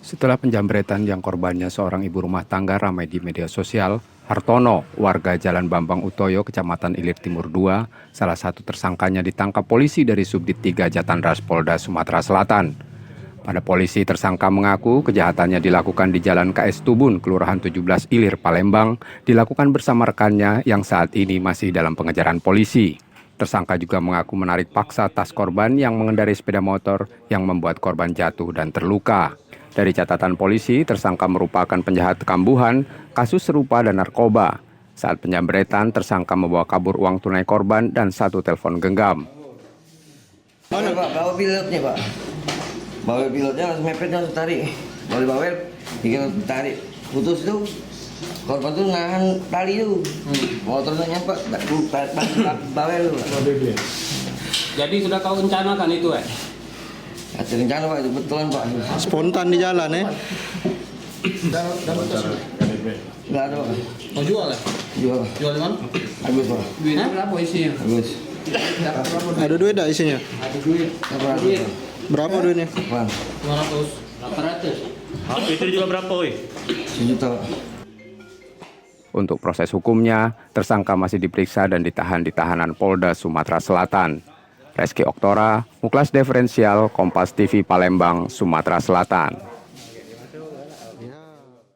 Setelah penjambretan yang korbannya seorang ibu rumah tangga ramai di media sosial, Hartono, warga Jalan Bambang Utoyo, Kecamatan Ilir Timur II, salah satu tersangkanya ditangkap polisi dari Subdit 3 Jatanras Polda Sumatera Selatan. Pada polisi, tersangka mengaku kejahatannya dilakukan di Jalan KS Tubun, Kelurahan 17 Ilir, Palembang, dilakukan bersama rekannya yang saat ini masih dalam pengejaran polisi. Tersangka juga mengaku menarik paksa tas korban yang mengendarai sepeda motor yang membuat korban jatuh dan terluka. Dari catatan polisi, tersangka merupakan penjahat kambuhan, kasus serupa dan narkoba. Saat penjambretan, tersangka membawa kabur uang tunai korban dan satu telepon genggam. Mana Pak, bawa pilotnya Pak. Bawa pilotnya langsung mepetnya langsung tarik. Bawa tinggal tarik. Putus itu, korban tuh nahan tali itu. Motornya nyampe, bawel lu. Jadi sudah kau rencanakan itu Ada rencana Pak, itu betulan Pak. Spontan di jalan ya? Enggak ada Pak. Mau jual ya? Jual. Jual di mana? Agus Pak. Duitnya berapa isinya? Agus. Ada duit tak isinya? Ada duit. Duit. Berapa duitnya? Apaan? 200. Itu juga berapa, woi? 1 juta Pak. Untuk proses hukumnya, tersangka masih diperiksa dan ditahan di tahanan Polda Sumatera Selatan. Reski Oktora, Muklas Diferensial, Kompas TV Palembang, Sumatera Selatan.